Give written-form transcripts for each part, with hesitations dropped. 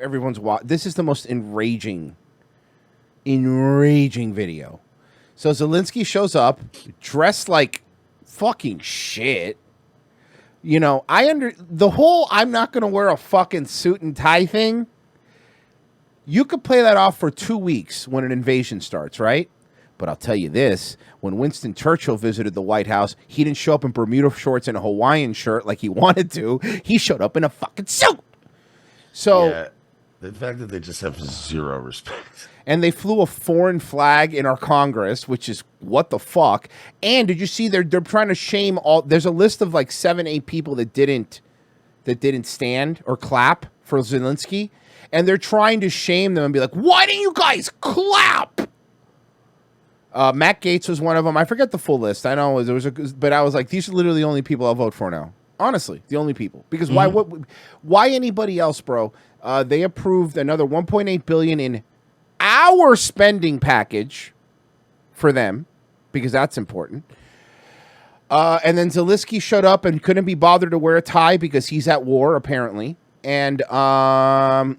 everyone's watching. This is the most enraging video. So Zelenskyy shows up dressed like fucking shit. You know, the whole I'm not going to wear a fucking suit and tie thing. You could play that off for 2 weeks when an invasion starts, right? But I'll tell you this, when Winston Churchill visited the White House, he didn't show up in Bermuda shorts and a Hawaiian shirt like he wanted to. He showed up in a fucking suit. So yeah, the fact that they just have zero respect. And they flew a foreign flag in our Congress, which is what the fuck. And did you see they're trying to shame all? There's a list of like 7-8 people that didn't stand or clap for Zelenskyy, and they're trying to shame them and be like, "Why didn't you guys clap?" Matt Gaetz was one of them. I forget the full list. I know but I was like, these are literally the only people I'll vote for now. Honestly, the only people. Because why anybody else, bro? They approved another $1.8 billion in our spending package for them, because that's important. And then Zelenskyy showed up and couldn't be bothered to wear a tie because he's at war, apparently. And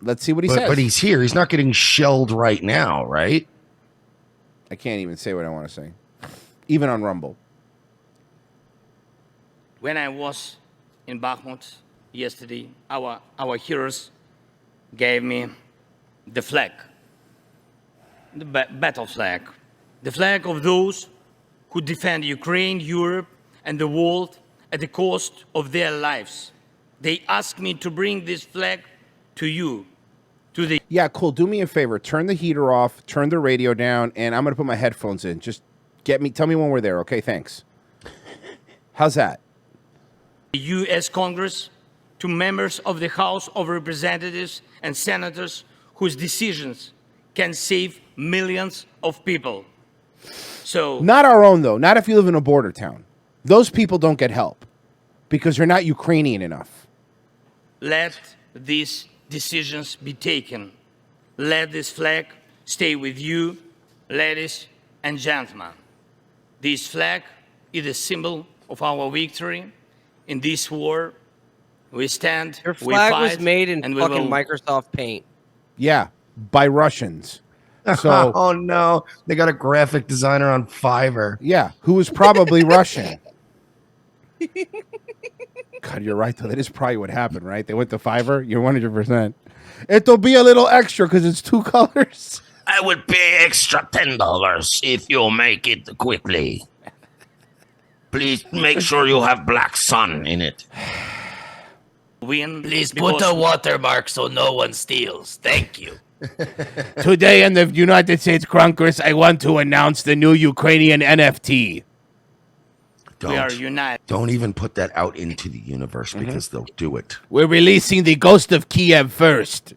let's see what he says. But he's here. He's not getting shelled right now, right? I can't even say what I want to say, even on Rumble. When I was in Bakhmut yesterday, our heroes gave me the flag, the battle flag, the flag of those who defend Ukraine, Europe, and the world at the cost of their lives. They asked me to bring this flag to you. Yeah, cool. Do me a favor. Turn the heater off, turn the radio down, and I'm going to put my headphones in. Just tell me when we're there, okay? Thanks. How's that? The U.S. Congress, to members of the House of Representatives and senators whose decisions can save millions of people. So, not our own, though. Not if you live in a border town. Those people don't get help because they're not Ukrainian enough. Let these decisions be taken. Let this flag stay with you, ladies and gentlemen. This flag is a symbol of our victory in this war. We stand, Your flag we fight, was made in and fucking Microsoft Paint. Yeah, by Russians. So, oh no, they got a graphic designer on Fiverr. Yeah, who was probably Russian. God, you're right, though. That is probably what happened, right? They went to Fiverr. You're 100%. It'll be a little extra because it's 2 colors. I would pay extra $10 if you make it quickly. Please make sure you have black sun in it. Please put a watermark so no one steals. Thank you. Today in the United States Congress, I want to announce the new Ukrainian NFT. We are united. Don't even put that out into the universe because they'll do it. We're releasing the Ghost of Kiev first.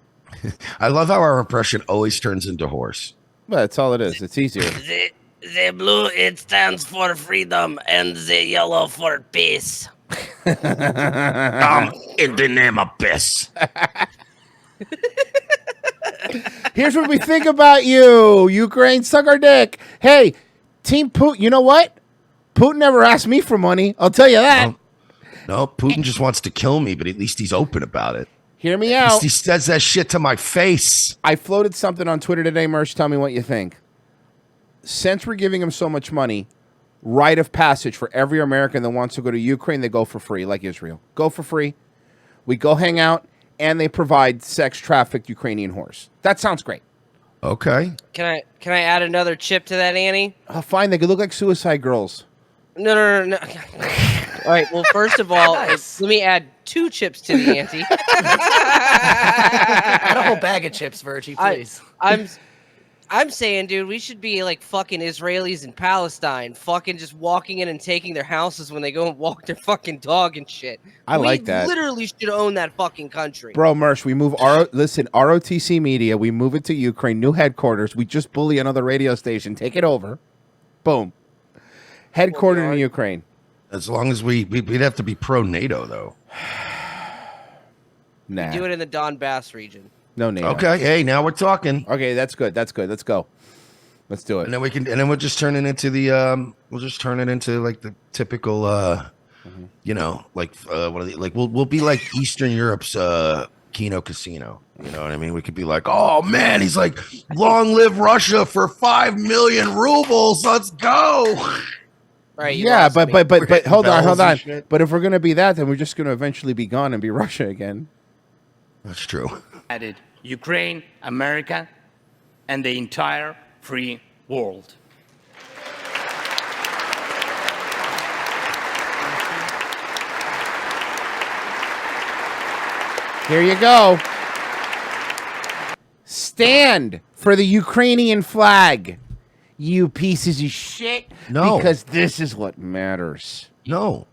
I love how our impression always turns into horse. Well, that's all it is. It's easier. The blue, it stands for freedom, and the yellow for peace. In the name of peace. Here's what we think about you. Ukraine, suck our dick. Hey, Team Putin, you know what? Putin never asked me for money. I'll tell you that. No, Putin just wants to kill me, but at least he's open about it. Hear me out. He says that shit to my face. I floated something on Twitter today, Mersh. Tell me what you think. Since we're giving him so much money, rite of passage for every American that wants to go to Ukraine, they go for free, like Israel. Go for free. We go hang out, and they provide sex-trafficked Ukrainian horse. That sounds great. Okay. Can I add another chip to that, Annie? Oh, fine. They could look like suicide girls. No. All right. Well, first of all, let me add 2 chips to the ante. Add a whole bag of chips, Virgie, please. I'm saying, dude, we should be like fucking Israelis in Palestine, fucking just walking in and taking their houses when they go and walk their fucking dog and shit. I like that. We literally should own that fucking country. Bro, Mersh, we move ROTC Media, we move it to Ukraine, new headquarters. We just bully another radio station, take it over. Boom. Headquartered in Ukraine. As long as we'd have to be pro-NATO, though. Nah. Do it in the Donbass region. No NATO. Okay, hey, now we're talking. Okay, that's good. Let's go. Let's do it. And then we'll just turn it into the like the typical we'll be like Eastern Europe's Kino Casino. You know what I mean? We could be like, oh man, he's like, long live Russia for 5 million rubles. Let's go. Right, you Yeah, lost but me. but but We're but hitting hold on, bells hold and on. shit. But if we're gonna be that, then we're just gonna eventually be gone and be Russia again. That's true. added Ukraine, America, and the entire free world. Here you go. Stand for the Ukrainian flag, you pieces of shit. No. Because this is what matters. No.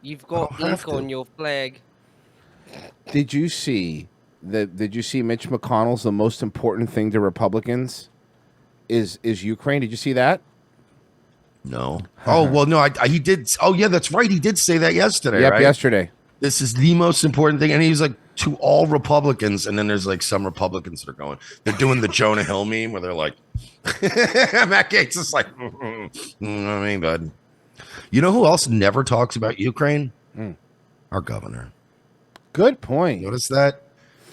You've got don't have ink to. on your flag. Did you see Did you see Mitch McConnell's the most important thing to Republicans is Ukraine? Did you see that? No. Oh, well, no, he did. Oh, yeah, that's right. He did say that yesterday, Yep, right? yesterday. This is the most important thing. And he's like, to all Republicans. And then there's like some Republicans that are going, they're doing the Jonah Hill meme where they're like, Matt Gaetz is like, I mean, bud. You know who else never talks about Ukraine? Our governor. Good point. Notice that?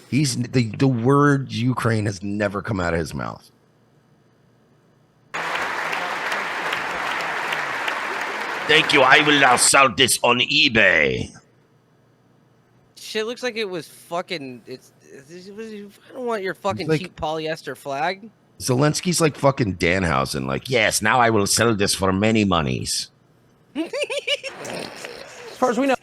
He's the word Ukraine has never come out of his mouth. Thank you. I will now sell this on eBay. Shit looks like it was fucking. I don't want your fucking like- cheap polyester flag. Zelensky's like fucking Danhausen. Like, Yes, now I will sell this for many monies. As far as we know,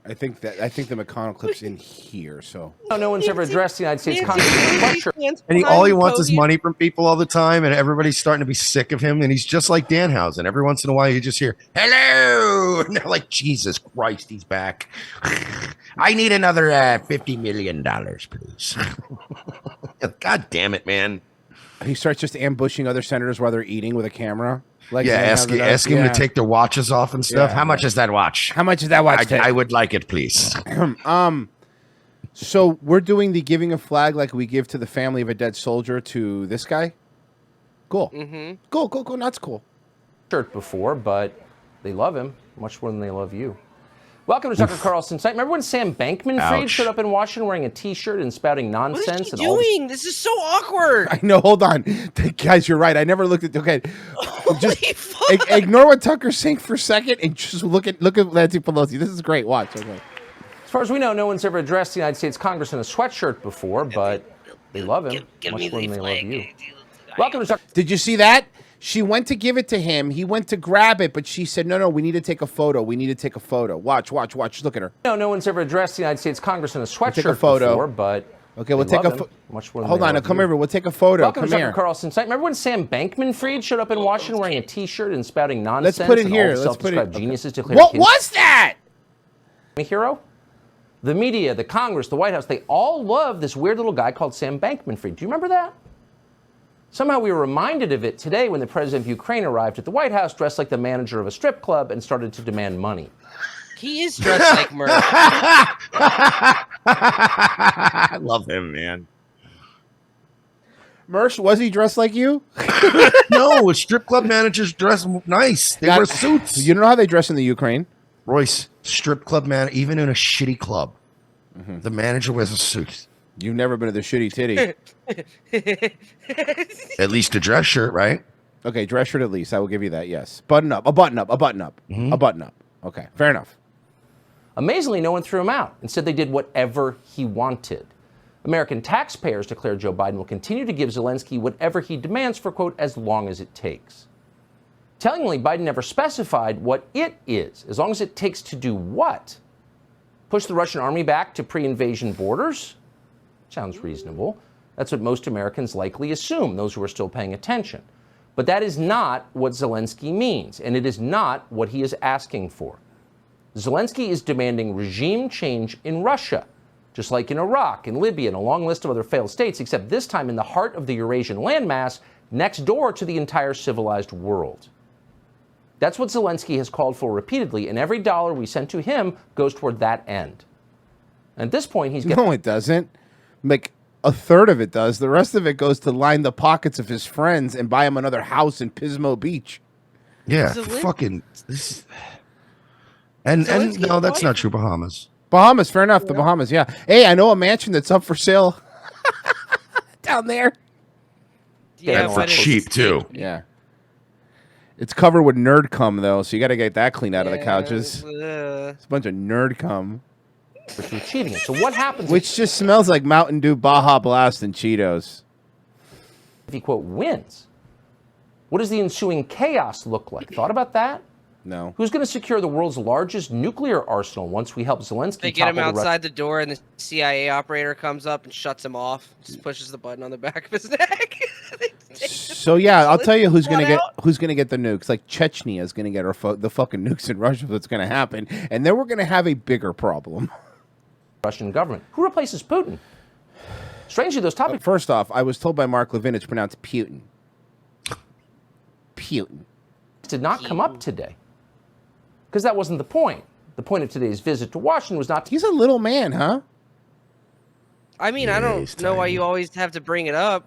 I think the McConnell clip's in here. So no one's ever addressed the United States Nancy Congress. Pelosi's hands and behind all he the wants is podium. money from people all the time, and everybody's starting to be sick of him. And he's just like Danhausen. Every once in a while, you just hear "Hello," and they're like, "Jesus Christ, he's back." I need another $50 million, please. God damn it, man! he starts just ambushing other senators while they're eating with a camera. Like Yeah, ask him to take their watches off and stuff. Yeah. How much is that watch? How much is that watch? I would like it, please. So we're doing the giving a flag like we give to the family of a dead soldier to this guy. Cool. Mm-hmm. Cool. That's cool. Shirt before, but they love him much more than they love you. Welcome to Tucker Carlson's site. Remember when Sam Bankman-Fried Ouch. showed up in Washington wearing a T-shirt and spouting What nonsense is and he all this? doing? This is so awkward. I know. Hold on, guys. You're right. I never looked at. Okay, just Holy fuck. ignore what Tucker's saying for a second and just look at Nancy Pelosi. This is great. Watch. Okay. As far as we know, no one's ever addressed the United States Congress in a sweatshirt before, but they love him Give much me more the than they flag. love you. Welcome to Tucker. Did you see that? She went to give it to him. He went to grab it, but she said, "No, we need to take a photo. We need to take a photo." Watch. Look at her. No one's ever addressed the United States Congress in a sweatshirt take a photo. before, but Okay, we'll they take a love him much more than Hold they on. Now love come you. over. We'll take a photo. Welcome Come to Tucker here. Carlson's site. Remember when Sam Bankman-Fried showed up in Washington wearing a T-shirt and spouting nonsense? Let's put it and here. all the Let's put it. self-described geniuses declared What king- was that? a hero? The media, the Congress, the White House, they all love this weird little guy called Sam Bankman-Fried. Do you remember that? Somehow we were reminded of it today when the president of Ukraine arrived at the White House dressed like the manager of a strip club and started to demand money. He is dressed like Murph. I love him, man. Mersh, was he dressed like you? No, strip club managers dress nice. They Got- wear suits. You know how they dress in the Ukraine? Royce, strip club man, even in a shitty club, the manager wears a suit. You've never been to the shitty titty. At least a dress shirt, right? Okay, dress shirt at least. I will give you that. Yes, a button up. Okay, fair enough. Amazingly, no one threw him out and said they did whatever he wanted. American taxpayers declared Joe Biden will continue to give Zelenskyy whatever he demands for, quote, as long as it takes. Tellingly, Biden never specified what it is, as long as it takes to do what? Push the Russian army back to pre-invasion borders? Sounds reasonable. That's what most Americans likely assume, those who are still paying attention. But that is not what Zelenskyy means, and it is not what he is asking for. Zelenskyy is demanding regime change in Russia, just like in Iraq and Libya and a long list of other failed states, except this time in the heart of the Eurasian landmass, next door to the entire civilized world. That's what Zelenskyy has called for repeatedly, and every dollar we send to him goes toward that end. And at this point, he's getting... No, it doesn't. Like a third of it does. The rest of it goes to line the pockets of his friends and buy him another house in Pismo Beach. Yeah, Zelensky- fucking this. And Zelensky's no, that's wife- not true. Bahamas. Bahamas, fair enough. The Bahamas, yeah. Hey, I know a mansion that's up for sale down there. Yeah, And for but it's- cheap too. Yeah. It's covered with nerd cum, though, so you got to get that cleaned out of the couches. uh, It's a bunch of nerd cum. which was cheating it. So what happens Which just smells like Mountain Dew, Baja Blast, and Cheetos. if he, quote, wins? What does the ensuing chaos look like? Thought about that? No. Who's going to secure the world's largest nuclear arsenal once we help Zelensky they get him topple the outside the door, and the CIA operator comes up and shuts him off. Just pushes the button on the back of his neck. So yeah, I'll tell you who's gonna Flat get the nukes. Like Chechnya is gonna get the fucking nukes in Russia. That's gonna happen, and then we're gonna have a bigger problem. Russian government? Who replaces Putin? Strangely, those topics First off, I was told by Mark Levin it's pronounced Putin. Putin. did not come up today. Because that wasn't the point. The point of today's visit to Washington was not to He's a little man, huh? I mean, I he's don't know why tiny. you always have to bring it up.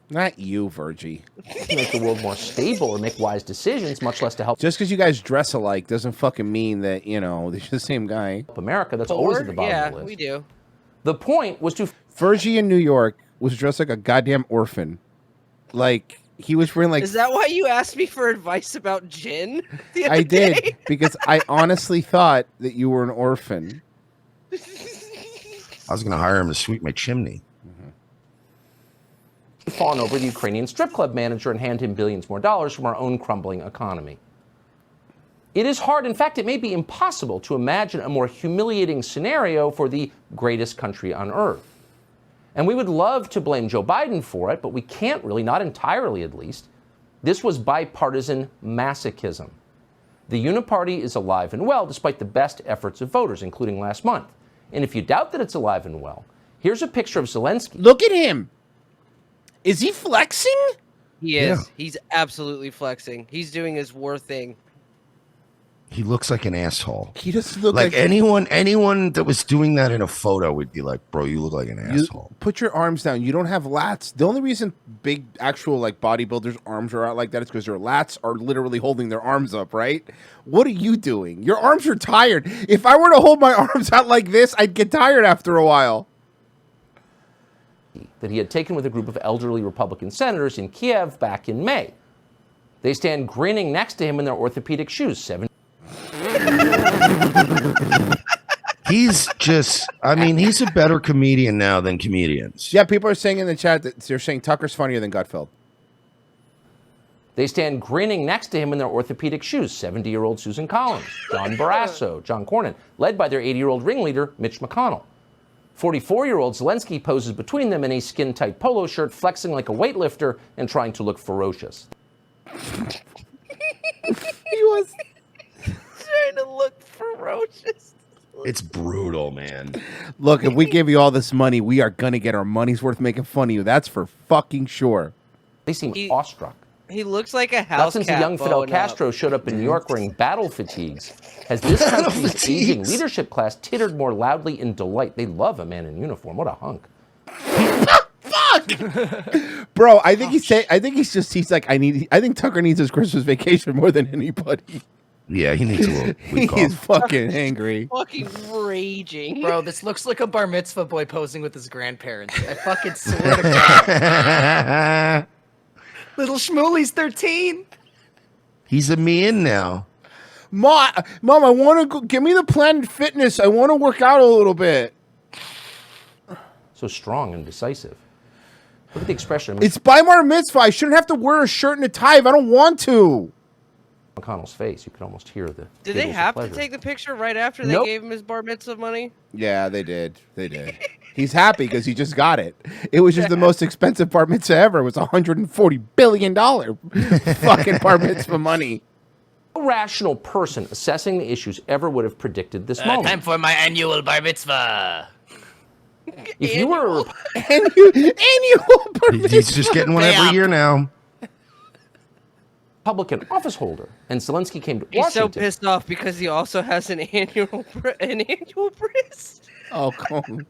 Not you, Virgie. make the world more stable or make wise decisions, much less to help Just because you guys dress alike doesn't fucking mean that, you know, you're the same guy. America. That's always at the bottom Yeah, of the list. we do. The point was to Virgie in New York was dressed like a goddamn orphan. Like, he was wearing like... Is that why you asked me for advice about gin? The I other did, day? because I honestly thought that you were an orphan. I was gonna hire him to sweep my chimney. fawn over the Ukrainian strip club manager and hand him billions more dollars from our own crumbling economy. It is hard, in fact, it may be impossible to imagine a more humiliating scenario for the greatest country on earth. And we would love to blame Joe Biden for it, but we can't really, not entirely at least. This was bipartisan masochism. The Uniparty is alive and well despite the best efforts of voters, including last month. And if you doubt that it's alive and well, here's a picture of Zelensky. Look at him. Is he flexing? He is. Yeah. He's absolutely flexing. He's doing his war thing. He looks like an asshole. He doesn't look Like like anyone that was doing that in a photo would be like, bro, you look like an You asshole. put your arms down. You don't have lats. The only reason big actual like bodybuilders' arms are out like that is because their lats are literally holding their arms up, right? What are you doing? Your arms are tired. If I were to hold my arms out like this, I'd get tired after a while. That he had taken with a group of elderly Republican senators in Kiev back in May. They stand grinning next to him in their orthopedic shoes. He's just, I mean, he's a better comedian now than comedians. Yeah, people are saying in the chat that they're saying Tucker's funnier than Gutfeld. They stand grinning next to him in their orthopedic shoes. 70-year-old Susan Collins, John Barrasso, John Cornyn, led by their 80-year-old ringleader, Mitch McConnell. 44-year-old Zelensky poses between them in a skin-tight polo shirt, flexing like a weightlifter and trying to look ferocious. He was. Trying to look ferocious. It's brutal, man. Look, if we give you all this money, we are gonna get our money's worth making fun of you. That's for fucking sure. They seem He- awestruck. He looks like a Not house since the cat young Fidel blowing Castro showed up in New York wearing battle fatigues has this country's fatigues. aging leadership class tittered more loudly in delight. They love a man in uniform. What a hunk. Bro, I think he's like, I think Tucker needs his Christmas vacation more than anybody. Yeah, he needs a little week He's off. fucking angry. Fucking raging. Bro, this looks like a bar mitzvah boy posing with his grandparents. I fucking swear to God. Little Shmuley's 13. He's a man now. Mom, I want to go. Give me the Planet Fitness. I want to work out a little bit. So strong and decisive. Look at the expression. It's by Bar Mitzvah. I shouldn't have to wear a shirt and a tie if I don't want to. McConnell's face. You could almost hear the. Did they giggles of have to pleasure. take the picture right after they Nope. gave him his bar mitzvah money? Yeah, they did. They did. He's happy because he just got it. It was just the most expensive bar mitzvah ever. It was $140 billion fucking bar mitzvah money. No rational person assessing the issues ever would have predicted this moment. Time for my annual bar mitzvah. If you were a Annual bar mitzvah. He's just getting one every year now. Republican office holder and Zelensky came to He's so Washington. pissed off because he also has an annual bris. Oh, come on.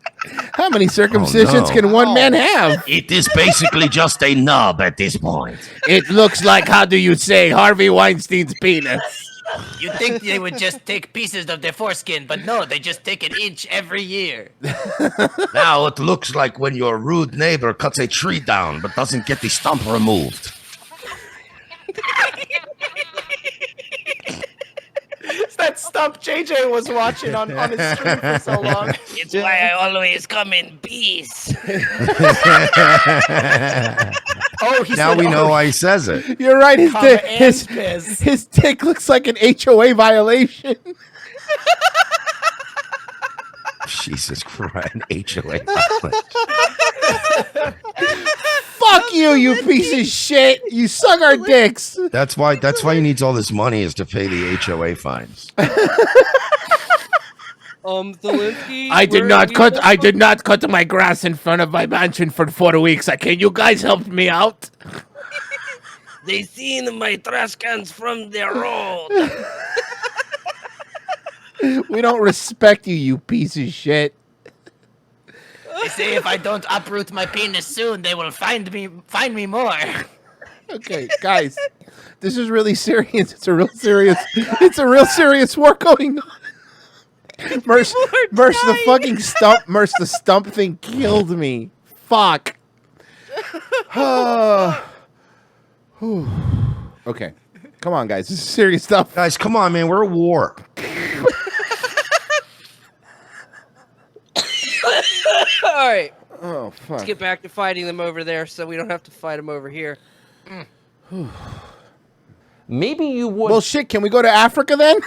How many circumcisions no. can one man have? It is basically just a nub at this point. It looks like, how do you say, Harvey Weinstein's penis. You'd think they would just take pieces of their foreskin, but no, they just take an inch every year. Now it looks like when your rude neighbor cuts a tree down but doesn't get the stump removed. It's that stump JJ was watching on his stream for so long. It's why I always come in peace. Oh, he Now said, we oh, know why he says it. You're right. His Comma dick, and Biz. his dick looks like an HOA violation. Jesus Christ, an HOA. Fuck you, you piece of shit. You suck our dicks. That's why he needs all this money is to pay the HOA fines. Zelensky. I did not cut my grass in front of my mansion for 4 weeks. Can you guys help me out? They seen my trash cans from the road. We don't respect you, you piece of shit. They say if I don't uproot my penis soon, they will find me more. Okay, guys, this is really serious. It's a real serious war going on. Merce, the fucking stump, the stump thing killed me. Fuck. Okay, come on, guys. This is serious stuff. Guys, come on, man. We're at war. All right, Oh, fuck. let's get back to fighting them over there, so we don't have to fight them over here. Maybe you would. Well, shit, can we go to Africa then?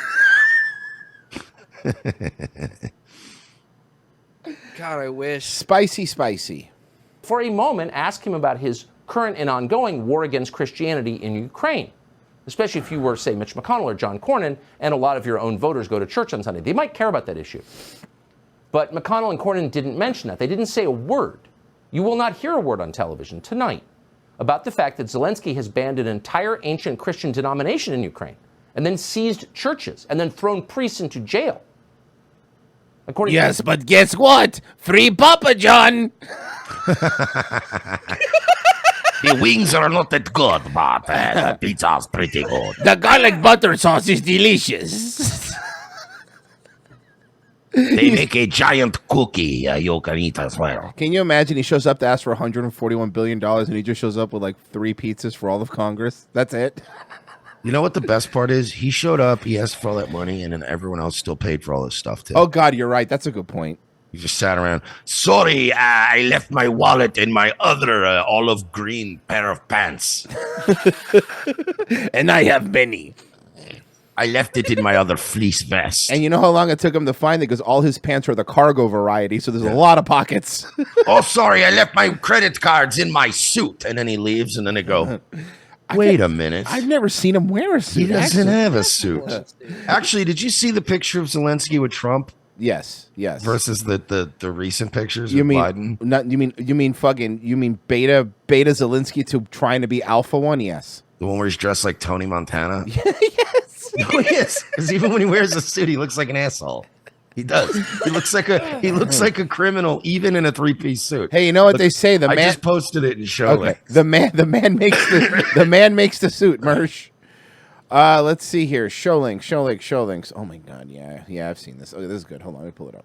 God, I wish. Spicy. for a moment, ask him about his current and ongoing war against Christianity in Ukraine, especially if you were, say, Mitch McConnell or John Cornyn, and a lot of your own voters go to church on Sunday. They might care about that issue. But McConnell and Cornyn didn't mention that. They didn't say a word. You will not hear a word on television tonight about the fact that Zelensky has banned an entire ancient Christian denomination in Ukraine and then seized churches and then thrown priests into jail. According Yes, but guess what? Free Papa John. The wings are not that good, but the pizza's pretty good. The garlic butter sauce is delicious. They make a giant cookie you can eat as well. Can you imagine he shows up to ask for $141 billion and he just shows up with like 3 pizzas for all of Congress? That's it? You know what the best part is? He showed up, he asked for all that money, and then everyone else still paid for all this stuff too. Oh, God, you're right. That's a good point. He just sat around. Sorry, I left my wallet in my other olive green pair of pants. And I have many. I left it in my other fleece vest. And you know how long it took him to find it? Because all his pants are the cargo variety, so there's a lot of pockets. Oh, sorry, I left my credit cards in my suit. And then he leaves, and then they go, Wait a minute. I've never seen him wear a suit. He doesn't actually. have a suit. Actually, did you see the picture of Zelensky with Trump Yes. versus the recent pictures You of mean Biden? not? You mean beta Zelensky to trying to be alpha one? Yes. The one where he's dressed like Tony Montana? Yes. No, he is. Because even when he wears a suit, he looks like an asshole. He does. He looks like a criminal, even in a 3-piece suit. Hey, you know what they say? The I man. just posted it in show Okay. links. The man makes the suit. Mersh. Let's see here. Show links. Oh my God. Yeah. I've seen this. Okay, this is good. Hold on. Let me pull it up.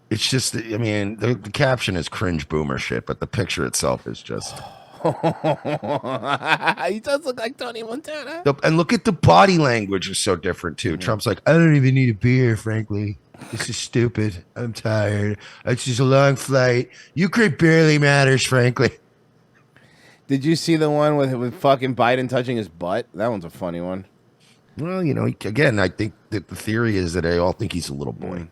It's just, I mean, the caption is cringe boomer shit, but the picture itself is just. He does look like Tony Montana. And look at the body language is so different too. Trump's like, I don't even need a beer, frankly. This is stupid. I'm tired. It's just a long flight. Ukraine barely matters, frankly. Did you see the one with fucking Biden touching his butt? That one's a funny one. Well, you know, again, I think that the theory is that they all think he's a little boy.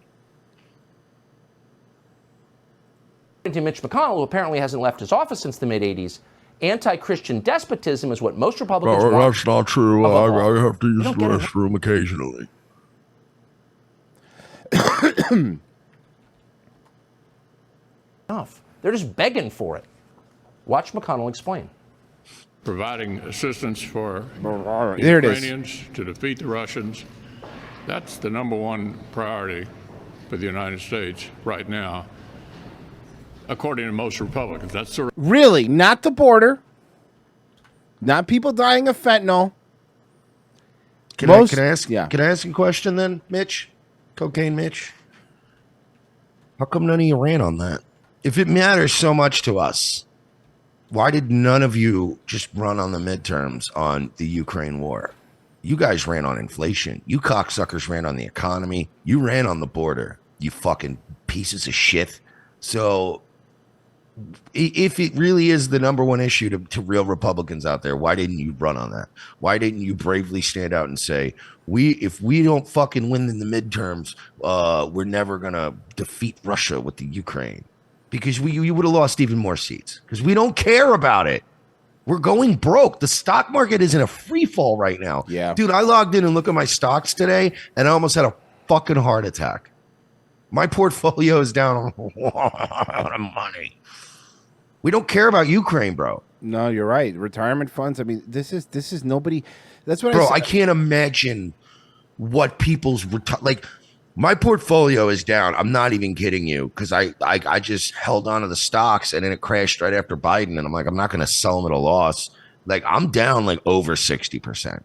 to Mitch McConnell, who apparently hasn't left his office since the mid-'80s, anti-Christian despotism is what most Republicans want. That's not true. I have to use the don't get it. restroom occasionally. Enough. They're just begging for it. Watch McConnell explain. Providing assistance for There it is. Ukrainians to defeat the Russians. That's the #1 priority for the United States right now, according to most Republicans. That's sort of Really, not the border, not people dying of fentanyl. Can Most- I ask? yeah. Can I ask you a question then, Mitch? Cocaine Mitch. How come none of you ran on that? If it matters so much to us, why did none of you just run on the midterms on the Ukraine war? You guys ran on inflation. You cocksuckers ran on the economy. You ran on the border. You fucking pieces of shit. So if it really is the number one issue to real Republicans out there, why didn't you run on that? Why didn't you bravely stand out and say, if we don't fucking win in the midterms, we're never going to defeat Russia with the Ukraine? Because you would have lost even more seats. Because we don't care about it. We're going broke. The stock market is in a free fall right now. Yeah. Dude, I logged in and looked at my stocks today, and I almost had a fucking heart attack. My portfolio is down a lot of money. We don't care about Ukraine, bro. No, you're right. Retirement funds. I mean, this is nobody. That's what Bro, I I said. can't imagine what people's like. My portfolio is down. I'm not even kidding you, because I just held on to the stocks and then it crashed right after Biden, and I'm like, I'm not going to sell them at a loss. Like, I'm down like over 60%,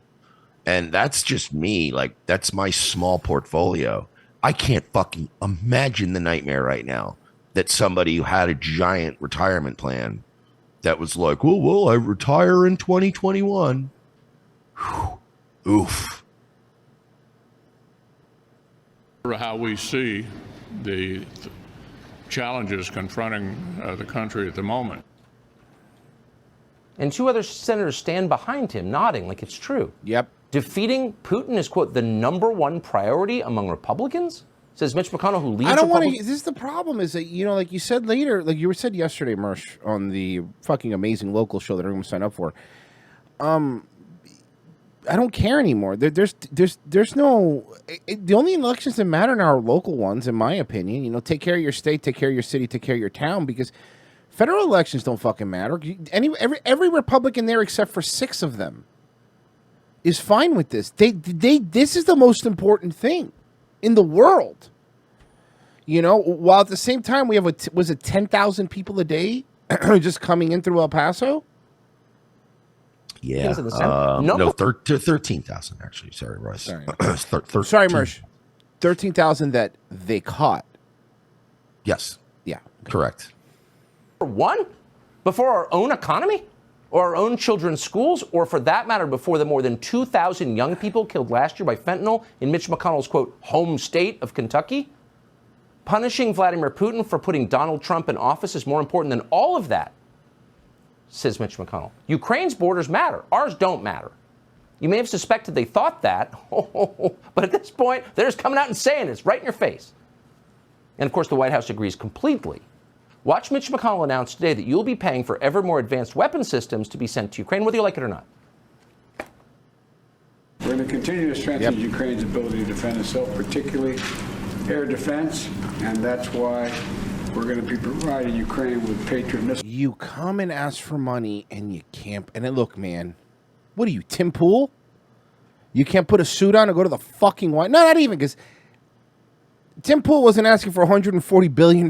and that's just me. Like, that's my small portfolio. I can't fucking imagine the nightmare right now that somebody who had a giant retirement plan that was like, well, I retire in 2021. Whew. Oof. How we see the challenges confronting the country at the moment. And two other senators stand behind him, nodding like it's true. Yep. Defeating Putin is, quote, the number one priority among Republicans, says Mitch McConnell, who leads I don't want to. Republicans. This is the problem. Is that, you know, like you said later, like you said yesterday, Mersh, on the fucking amazing local show that everyone signed up for. I don't care anymore. There's no. The only elections that matter now are local ones, in my opinion. You know, take care of your state, take care of your city, take care of your town, because federal elections don't fucking matter. Every Republican there, except for 6 of them, is fine with this. This is the most important thing in the world. You know, while at the same time we have was it 10,000 people a day just coming in through El Paso? Yeah. Things in the Senate. No, 13,000 actually. Sorry, Royce. Sorry. Sorry, Mersh. 13,000 that they caught. Yes, Yeah. correct. One? Before our own economy? Or our own children's schools? Or for that matter, before the more than 2,000 young people killed last year by fentanyl in Mitch McConnell's, quote, home state of Kentucky? Punishing Vladimir Putin for putting Donald Trump in office is more important than all of that, says Mitch McConnell. Ukraine's borders matter. Ours don't matter. You may have suspected they thought that, but at this point, they're just coming out and saying it's right in your face. And of course, the White House agrees completely. Watch Mitch McConnell announce today that you'll be paying for ever more advanced weapon systems to be sent to Ukraine, whether you like it or not. We're going to continue to strengthen Ukraine's ability to defend itself, particularly air defense, and that's why we're going to be providing Ukraine with Patriot missiles. You come and ask for money and you can't. And then look, man, what are you, Tim Pool? You can't put a suit on and go to the fucking White. No, not even, because Tim Pool wasn't asking for $140 billion.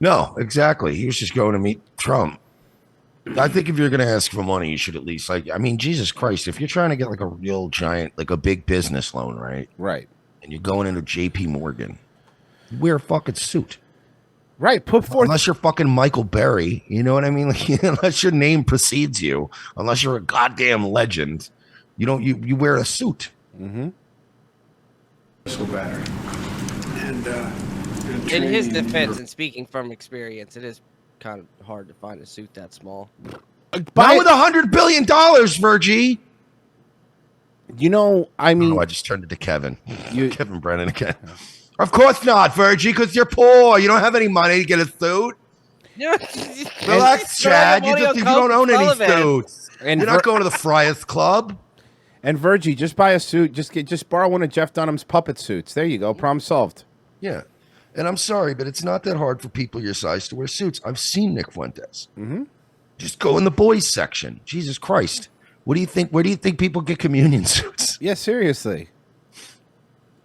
No, exactly. He was just going to meet Trump. I think if you're going to ask for money, you should at least, like, I mean, Jesus Christ, if you're trying to get like a real giant, like a big business loan, right? Right. And you're going into JP Morgan, wear a fucking suit. Right. Put forth. Unless you're fucking Michael Berry, you know what I mean? Like, unless your name precedes you, unless you're a goddamn legend, you wear a suit. Mm-hmm. Missile battery. And In his training defense, and speaking from experience, it is kind of hard to find a suit that small. Not with $100 billion, Virgie. You know, I mean, I just turned it to Kevin. Kevin Brennan again. Of course not, Virgie, because you're poor. You don't have any money to get a suit. Relax, Chad. You don't own any suits. And you're not going to the Friars Club. And Virgie, just buy a suit. Just borrow one of Jeff Dunham's puppet suits. There you go. Problem solved. Yeah. And I'm sorry, but it's not that hard for people your size to wear suits. I've seen Nick Fuentes. Mm-hmm. Just go in the boys section. Jesus Christ. What do you think? Where do you think people get communion suits? Yeah, seriously.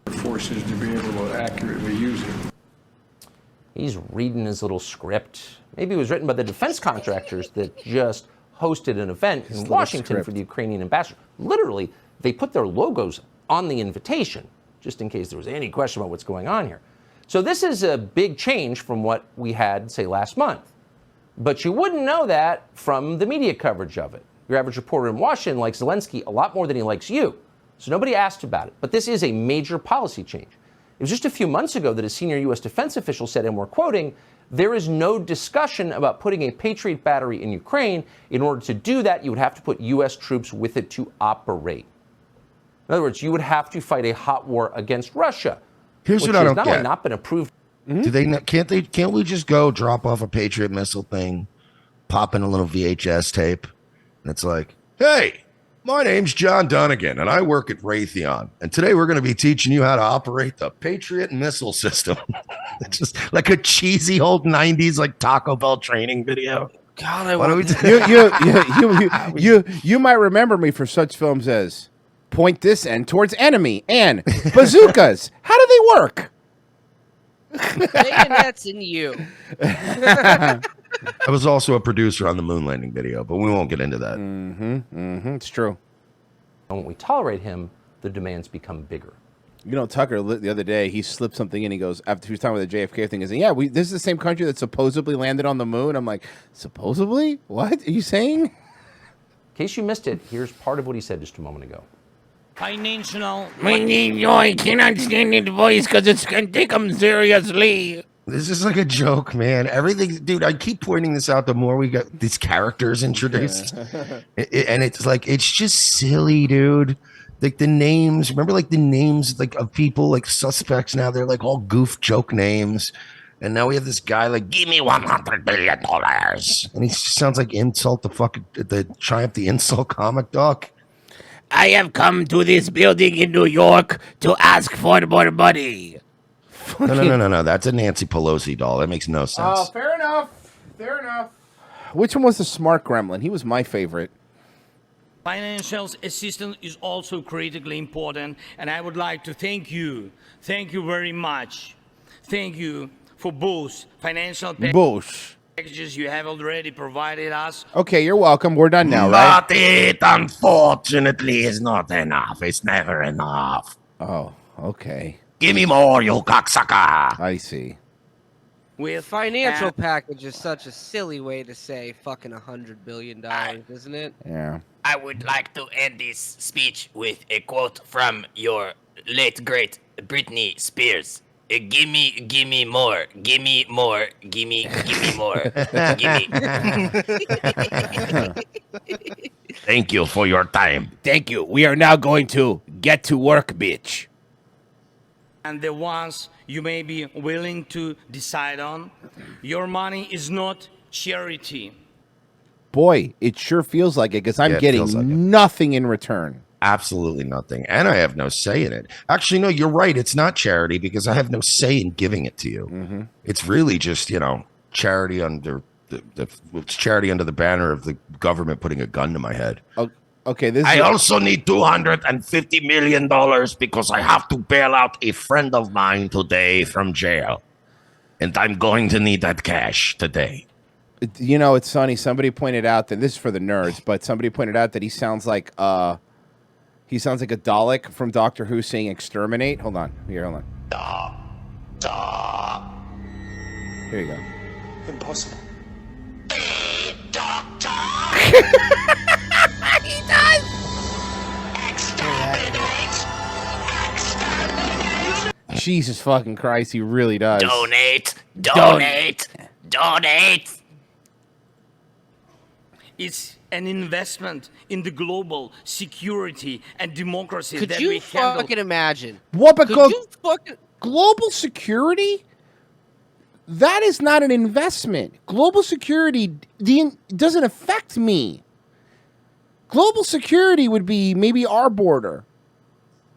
forces to be able to accurately use it. He's reading his little script. Maybe it was written by the defense contractors that just hosted an event in Washington for the Ukrainian ambassador. Literally, They put their logos on the invitation, just in case there was any question about what's going on here. So this is a big change from what we had, say, last month. But you wouldn't know that from the media coverage of it. Your average reporter in Washington likes Zelensky a lot more than he likes you. So nobody asked about it. But this is a major policy change. It was just a few months ago that a senior U.S. defense official said, and we're quoting, "There is no discussion about putting a Patriot battery in Ukraine. In order to do that, you would have to put U.S. troops with it to operate." In other words, you would have to fight a hot war against Russia. Here's which what I has don't not get. only not been approved. Do they not, can't we just go drop off a Patriot missile thing, pop in a little VHS tape, and it's like, "Hey, my name's John Dunnigan, and I work at Raytheon, and today we're going to be teaching you how to operate the Patriot missile system." It's just like a cheesy old 90s like Taco Bell training video. God, I Why don't want we You might remember me for such films as Point This End Towards Enemy and Bazookas. How do they work? bayonets in you. I was also a producer on the moon landing video, but we won't get into that. It's true. And when we tolerate him, the demands become bigger. You know, Tucker, the other day, he slipped something in. He goes, after he was talking about the JFK thing, he's like, yeah, this is the same country that supposedly landed on the moon. I'm like, supposedly? What are you saying? In case you missed it, here's part of what he said just a moment ago. Financial. I cannot stand his voice because it's going to take him seriously. This is like a joke, man. Everything, dude, I keep pointing this out the more we got these characters introduced. And it's like, it's just silly, dude. Like the names, remember like the names like of people like suspects now, they're like all goof joke names. And now we have this guy like, Give me $100 billion. and he sounds like Insult the Triumph the Insult comic doc. I have come to this building in New York to ask for more money. No. That's a Nancy Pelosi doll. That makes no sense. Oh, fair enough. Fair enough. Which one was the smart gremlin? He was my favorite. Financial assistance is also critically important, and I would like to thank you. Thank you very much. Thank you for both financial packages you have already provided us. Okay, you're welcome. We're done now, right? But it unfortunately is not enough. It's never enough. Oh, okay. Give me more, you cocksucker. I see. With Financial package is such a silly way to say fucking $100 billion, isn't it? Yeah. I would like to end this speech with a quote from your late great Britney Spears. Give me more. Give me more. Give me more. Give me. Thank you for your time. Thank you. We are now going to get to work, bitch. and the ones you may be willing to decide on. Your money is not charity. Boy, it sure feels like it because I'm Yeah, it getting feels like it. nothing in return. Absolutely nothing. And I have no say in it. Actually, no, you're right. It's not charity because I have no say in giving it to you. Mm-hmm. It's really just, charity under it's charity under the banner of the government putting a gun to my head. Okay, this I is also need $250 million because I have to bail out a friend of mine today from jail. And I'm going to need that cash today. it's funny. Somebody pointed out that this is for the nerds, but somebody pointed out that he sounds like a Dalek from Doctor Who saying exterminate. Hold on. Hold on. Here you go. Impossible. Doctor! He does! Jesus fucking Christ, he really does. Donate. It's an investment in the global security and democracy Could that you we handle. fucking imagine? What? Could Because you fucking... global security? That is not an investment. Global security doesn't affect me. Global security would be maybe our border.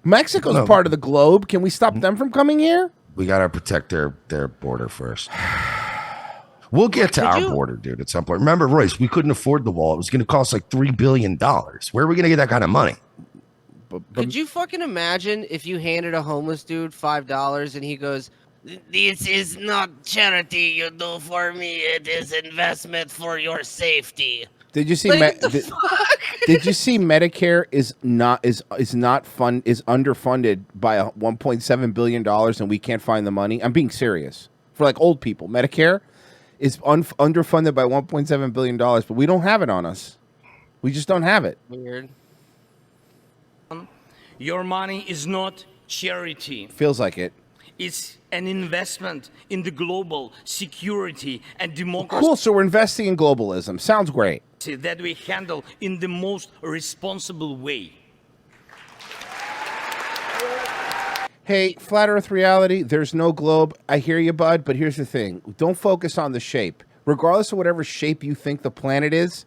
Mexico's No. part of the globe. Can we stop them from coming here? We got to protect their border first. We'll get to our border, dude, at some point. Remember, Royce, we couldn't afford the wall. It was going to cost like $3 billion. Where are we going to get that kind of money? Could you fucking imagine if you handed a homeless dude $5 and he goes, This is not charity you do for me. It is investment for your safety. Did you see? Like, what the fuck? Did you see? Medicare is underfunded by $1.7 billion, and we can't find the money. I'm being serious. For like old people, Medicare is underfunded by $1.7 billion, but we don't have it on us. We just don't have it. Weird. Your money is not charity. Feels like it. It's an investment in the global security and democracy Cool. So we're investing in globalism. Sounds great. that we handle in the most responsible way. Hey, flat Earth reality, there's no globe. I hear you, bud, but here's the thing. Don't focus on the shape. Regardless of whatever shape you think the planet is,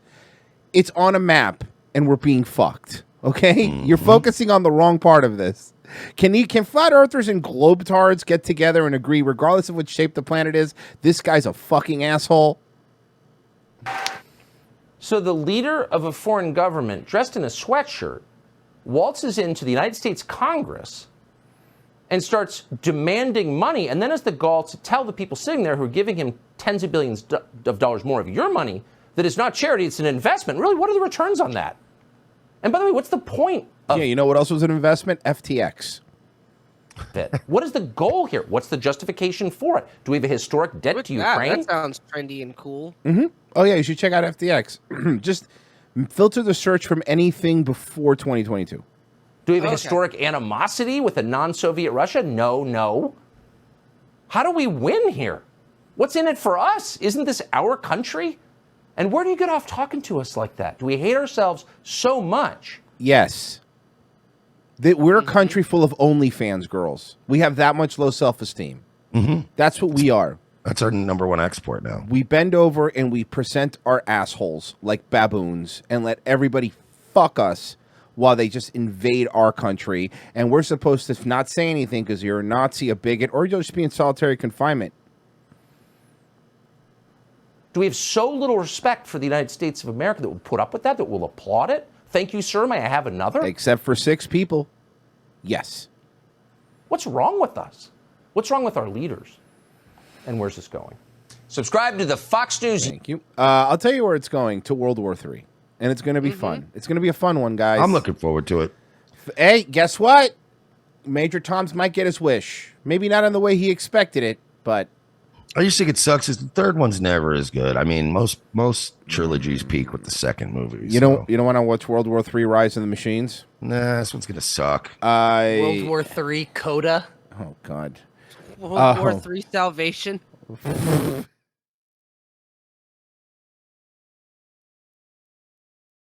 it's on a map, and we're being fucked. Okay? You're focusing on the wrong part of this. Can flat earthers and globetards get together and agree, regardless of what shape the planet is, this guy's a fucking asshole? So the leader of a foreign government, dressed in a sweatshirt, waltzes into the United States Congress and starts demanding money, and then has the gall to tell the people sitting there who are giving him tens of billions of dollars more of your money that it's not charity, it's an investment. Really, what are the returns on that? And by the way, what's the point of You know what else was an investment? FTX. it? What is the goal here? What's the justification for it? Do we have a historic debt to Ukraine? That sounds trendy and cool. Oh, yeah, you should check out FTX. Just filter the search from anything before 2022. Do we have a historic animosity with a non-Soviet Russia? No. How do we win here? What's in it for us? Isn't this our country? And where do you get off talking to us like that? Do we hate ourselves so much? Yes. We're a country full of OnlyFans girls. We have that much low self-esteem. That's what we are. That's our number one export now. We bend over and we present our assholes like baboons and let everybody fuck us while they just invade our country. And we're supposed to not say anything because you're a Nazi, a bigot, or you'll just be in solitary confinement. Do we have so little respect for the United States of America that will put up with that will applaud it? Thank you, sir. May I have another? Except for 6 people. Yes. What's wrong with us? What's wrong with our leaders? And where's this going? Subscribe to the Fox News. Thank you. I'll tell you where it's going, to World War III. And it's going to be fun. It's going to be a fun one, guys. I'm looking forward to it. Hey, guess what? Major Toms might get his wish. Maybe not in the way he expected it, but... I just think it sucks is the third one's never as good. I mean, most trilogies peak with the second movie. You don't want to watch World War III Rise of the Machines? Nah, this one's going to suck. World War III Coda. Oh, God. World War III Salvation.